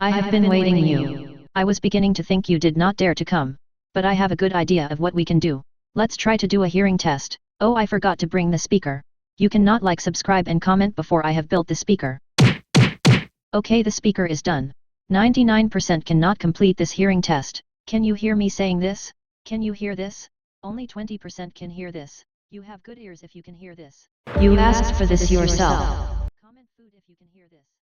I have been waiting you. I was beginning to think you did not dare to come. But I have a good idea of what we can do. Let's try to do a hearing test. Oh, I forgot to bring the speaker. You cannot like, subscribe and comment before I have built the speaker. Okay, the speaker is done. 99% cannot complete this hearing test. Can you hear me saying this? Can you hear this? Only 20% can hear this. You have good ears if you can hear this. You asked for this yourself. Comment food if you can hear this.